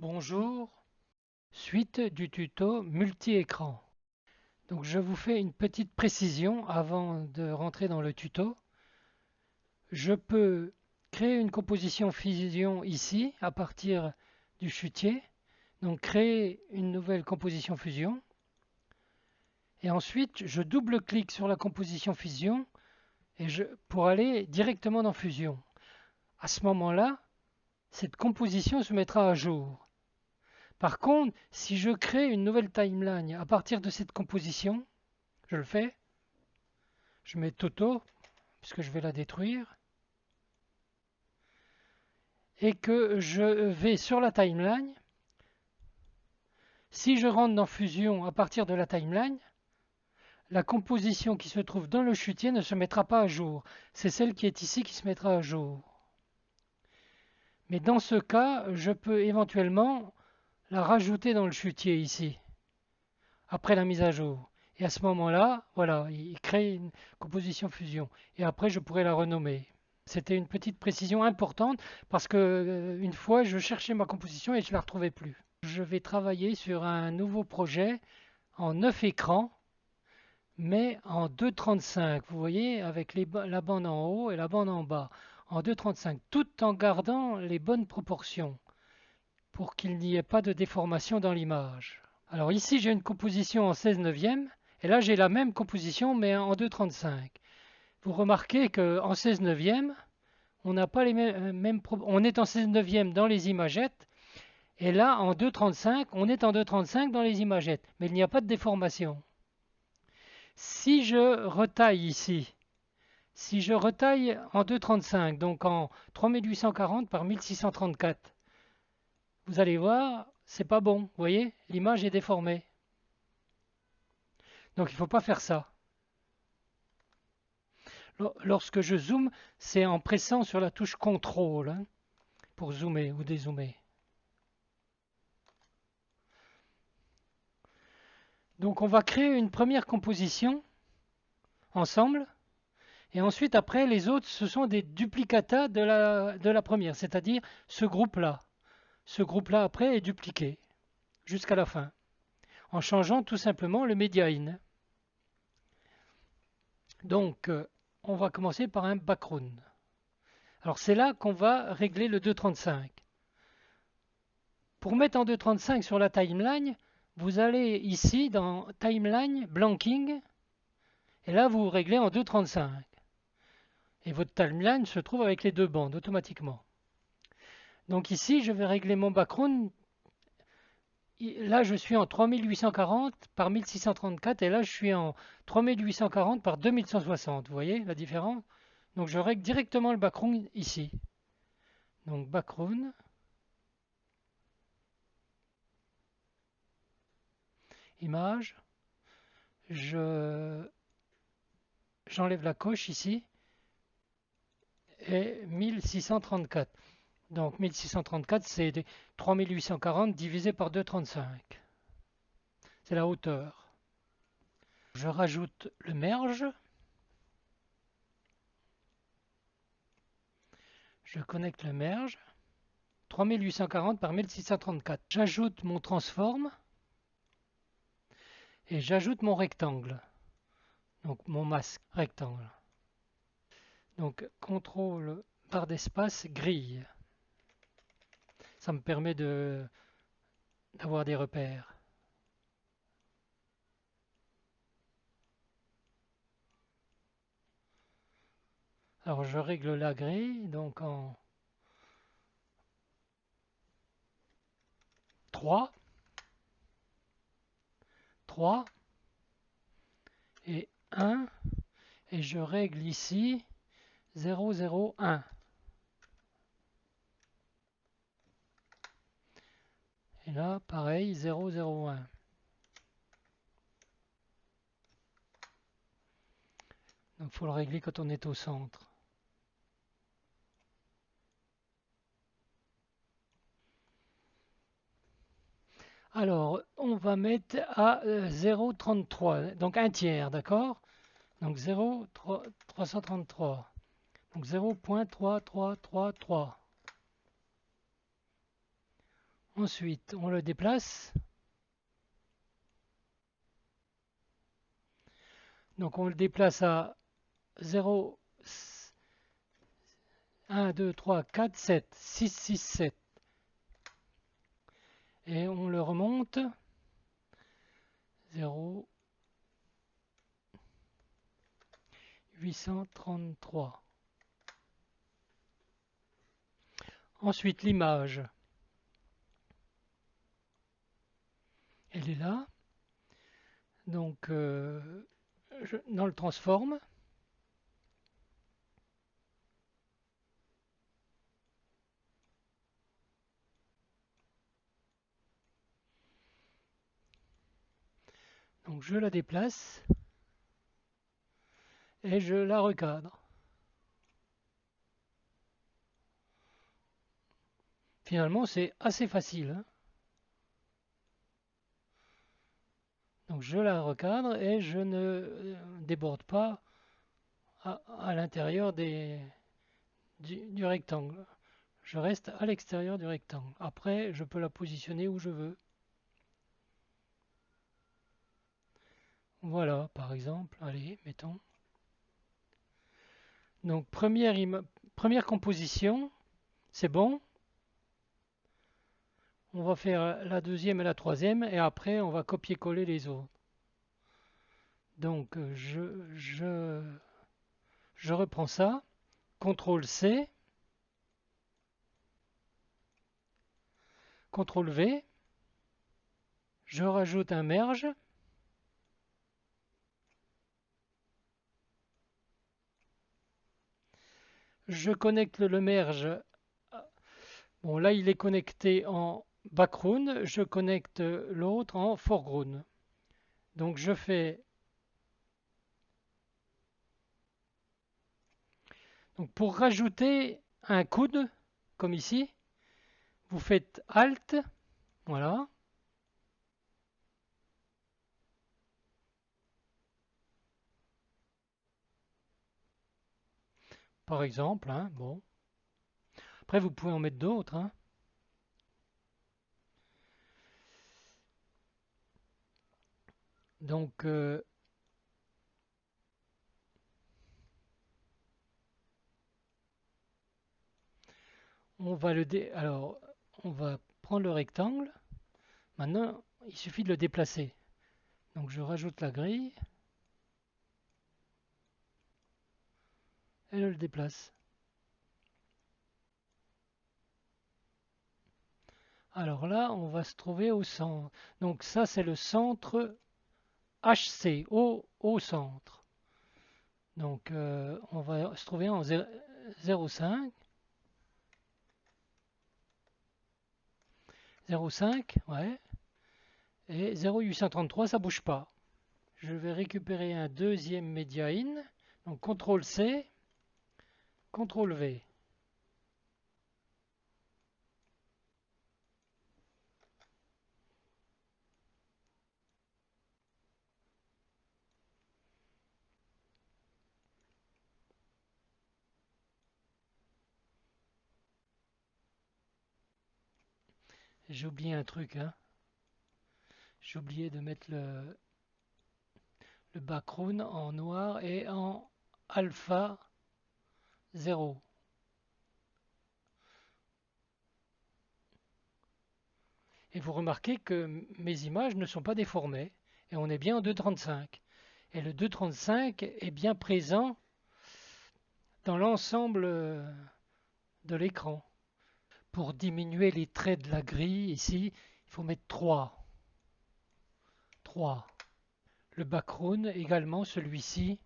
Bonjour, suite du tuto multi-écran. Donc je vous fais une petite précision avant de rentrer dans le tuto. Je peux créer une composition fusion ici à partir du chutier. Donc créer une nouvelle composition fusion. Et ensuite je double-clique sur la composition fusion pour aller directement dans fusion. À ce moment-là, cette composition se mettra à jour. Par contre, si je crée une nouvelle timeline à partir de cette composition, je le fais, je mets Toto, puisque je vais la détruire, et que je vais sur la timeline. Si je rentre dans Fusion à partir de la timeline, la composition qui se trouve dans le chutier ne se mettra pas à jour. C'est celle qui est ici qui se mettra à jour. Mais dans ce cas, je peux éventuellement la rajouter dans le chutier ici, après la mise à jour. Et à ce moment-là, voilà, il crée une composition fusion. Et après, je pourrais la renommer. C'était une petite précision importante parce que une fois, je cherchais ma composition et je ne la retrouvais plus. Je vais travailler sur un nouveau projet en 9 écrans, mais en 2,35. Vous voyez, avec la bande en haut et la bande en bas. En 2,35, tout en gardant les bonnes proportions pour qu'il n'y ait pas de déformation dans l'image. Alors ici, j'ai une composition en 16 neuvième, et là, j'ai la même composition, mais en 2,35. Vous remarquez qu'en 16 neuvième, on n'a pas les on est en 16 neuvième dans les imagettes, et là, en 2,35, on est en 2,35 dans les imagettes, mais il n'y a pas de déformation. Si je retaille ici, si je retaille en 2,35, donc en 3840 par 1634, vous allez voir, c'est pas bon, vous voyez, l'image est déformée. Donc il ne faut pas faire ça. Lorsque je zoome, c'est en pressant sur la touche CTRL hein, pour zoomer ou dézoomer. Donc on va créer une première composition ensemble. Et ensuite, après, les autres, ce sont des duplicata de la première, c'est-à-dire ce groupe-là. Ce groupe-là, après, est dupliqué jusqu'à la fin, en changeant tout simplement le media in. Donc, on va commencer par un background. Alors, c'est là qu'on va régler le 2.35. Pour mettre en 2.35 sur la timeline, vous allez ici dans Timeline, Blanking, et là, vous réglez en 2.35. Et votre timeline se trouve avec les deux bandes automatiquement. Donc ici, je vais régler mon background. Là, je suis en 3840 par 1634 et là, je suis en 3840 par 2160. Vous voyez la différence? Donc, je règle directement le background ici. Donc, background, image, j'enlève la coche ici et 1634. Donc 1634, c'est 3840 divisé par 2,35. C'est la hauteur. Je rajoute le merge. Je connecte le merge. 3840 par 1634. J'ajoute mon transform et j'ajoute mon rectangle. Donc mon masque rectangle. Donc contrôle barre d'espace grille. Ça me permet d'avoir des repères. Alors je règle la grille donc en 3, 3 et 1 et je règle ici 0, 0, 1. Et là, pareil, 0, 0, 1. Donc il faut le régler quand on est au centre. Alors, on va mettre à 0,33, donc un tiers, d'accord? Donc 0,333. Donc 0,3333. Ensuite, on le déplace. Donc on le déplace à 0, 1, 2, 3, 4, 7, 6, 6, 7. Et on le remonte. 0, 833. Ensuite, l'image, elle est là. Donc, dans le transform, donc je la déplace et je la recadre. Finalement, c'est assez facile, hein. Donc je la recadre et je ne déborde pas à l'intérieur du rectangle. Je reste à l'extérieur du rectangle. Après, je peux la positionner où je veux. Voilà, par exemple. Allez, mettons. Donc, première composition, c'est bon. On va faire la deuxième et la troisième, et après, on va copier-coller les autres. Donc, je reprends ça. CTRL-C, CTRL-V. Je rajoute un merge. Je connecte le merge. Bon, là, il est connecté en background. Je connecte l'autre en foreground. Donc, je fais. Donc, pour rajouter un coude, comme ici, vous faites Alt. Voilà. Par exemple, hein, bon. Après, vous pouvez en mettre d'autres, hein. Donc, alors, on va prendre le rectangle. Maintenant, il suffit de le déplacer. Donc, je rajoute la grille et je le déplace. Alors là, on va se trouver au centre. Donc, ça, c'est le centre HC, au centre. Donc, on va se trouver en 0,5. 0,5, ouais. Et 0,833, ça bouge pas. Je vais récupérer un deuxième media in. Donc CTRL-C, CTRL-V. J'ai oublié un truc, hein. J'ai oublié de mettre le background en noir et en alpha 0. Et vous remarquez que mes images ne sont pas déformées. Et on est bien en 2.35. Et le 2.35 est bien présent dans l'ensemble de l'écran. Pour diminuer les traits de la grille, ici, il faut mettre 3. 3. Le background également, celui-ci,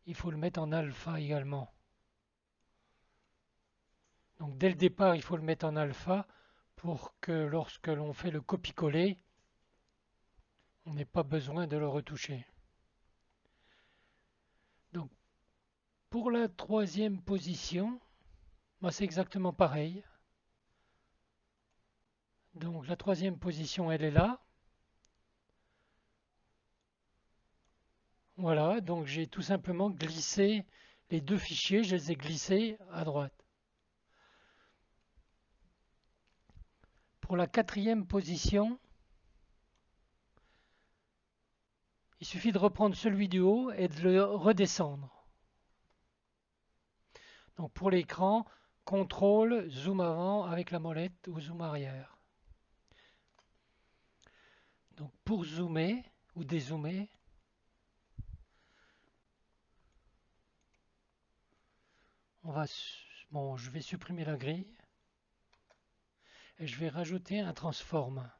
il faut le mettre en alpha également. Donc dès le départ, il faut le mettre en alpha pour que lorsque l'on fait le copier-coller, on n'ait pas besoin de le retoucher. Donc pour la troisième position, c'est exactement pareil. Donc la troisième position, elle est là. Voilà, donc j'ai tout simplement glissé les deux fichiers, je les ai glissés à droite. Pour la quatrième position, il suffit de reprendre celui du haut et de le redescendre. Donc pour l'écran, contrôle, zoom avant avec la molette ou zoom arrière. Donc pour zoomer ou dézoomer, je vais supprimer la grille et je vais rajouter un transform.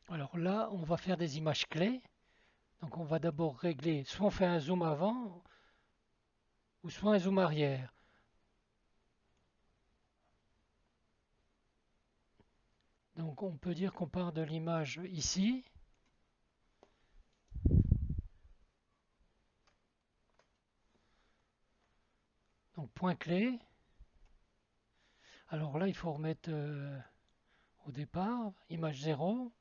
Alors là, on va faire des images clés. Donc on va d'abord régler, soit on fait un zoom avant, ou soit un zoom arrière. Donc on peut dire qu'on part de l'image ici. Donc point clé. Alors là, il faut remettre au départ, image 0.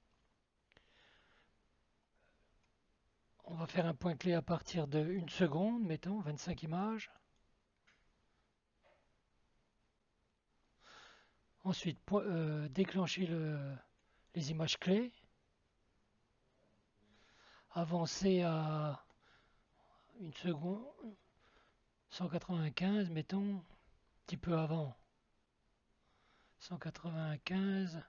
On va faire un point clé à partir de 1 seconde, mettons, 25 images. Ensuite, déclencher les images clés. Avancer à 1 seconde, 195, mettons, un petit peu avant. 195,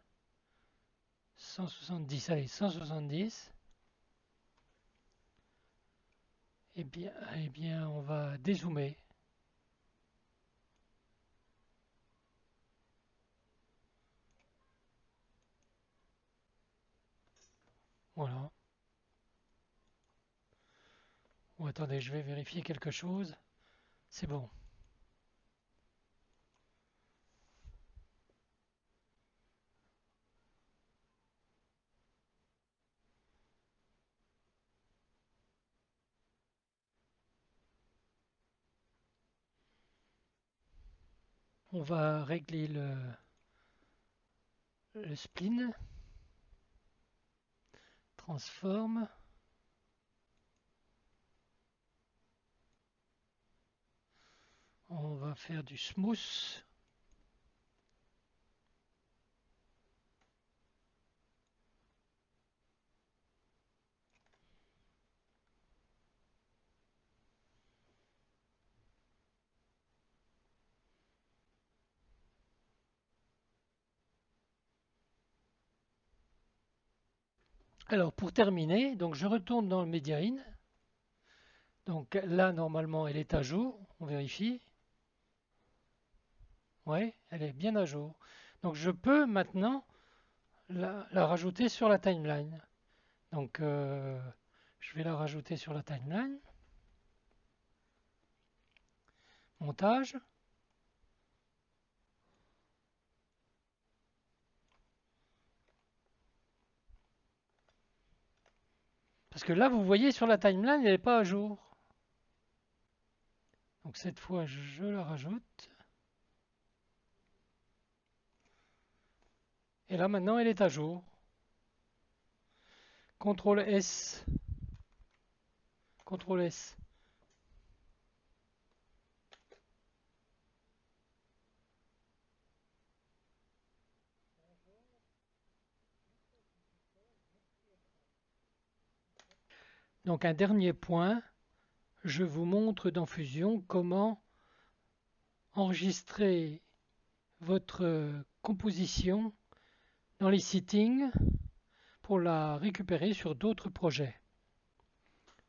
170, allez, 170. Eh bien, on va dézoomer. Voilà. Oh, attendez, je vais vérifier quelque chose. C'est bon. On va régler le spline. Transform. On va faire du smooth. Alors pour terminer, donc je retourne dans le Media In. Donc là normalement elle est à jour, on vérifie. Oui, elle est bien à jour. Donc je peux maintenant la rajouter sur la timeline. Donc je vais la rajouter sur la timeline. Montage. Parce que là vous voyez sur la timeline elle n'est pas à jour. Donc cette fois je la rajoute. Et là maintenant elle est à jour. CTRL S. CTRL S. Donc un dernier point, je vous montre dans Fusion comment enregistrer votre composition dans les settings pour la récupérer sur d'autres projets.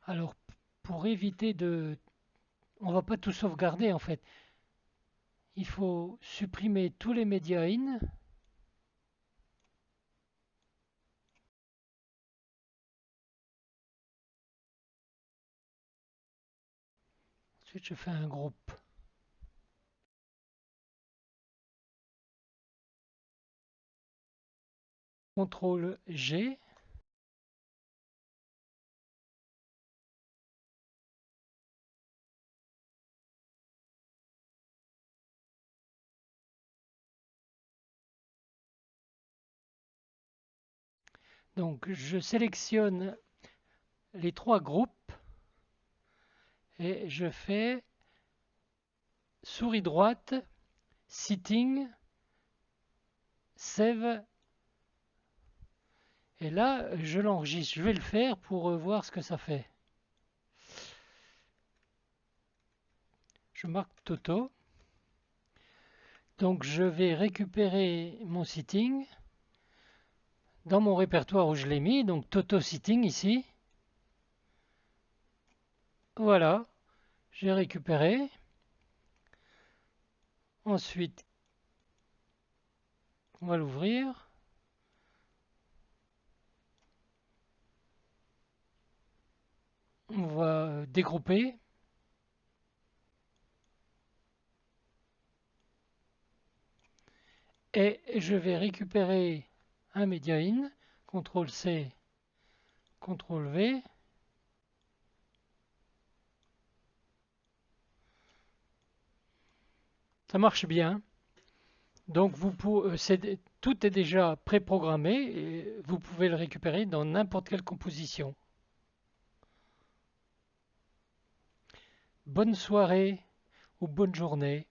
Alors pour éviter de... On ne va pas tout sauvegarder en fait. Il faut supprimer tous les médias in. Ensuite je fais un groupe. CTRL G. Donc je sélectionne les trois groupes et je fais souris droite, Sitting, Save. Et là, je l'enregistre. Je vais le faire pour voir ce que ça fait. Je marque Toto. Donc je vais récupérer mon sitting dans mon répertoire où je l'ai mis. Donc Toto Sitting ici. Voilà. J'ai récupéré. Ensuite, on va l'ouvrir. On va dégrouper. Et je vais récupérer un Media In. CTRL-C, CTRL-V. Ça marche bien. Donc tout est déjà préprogrammé et vous pouvez le récupérer dans n'importe quelle composition. Bonne soirée ou bonne journée.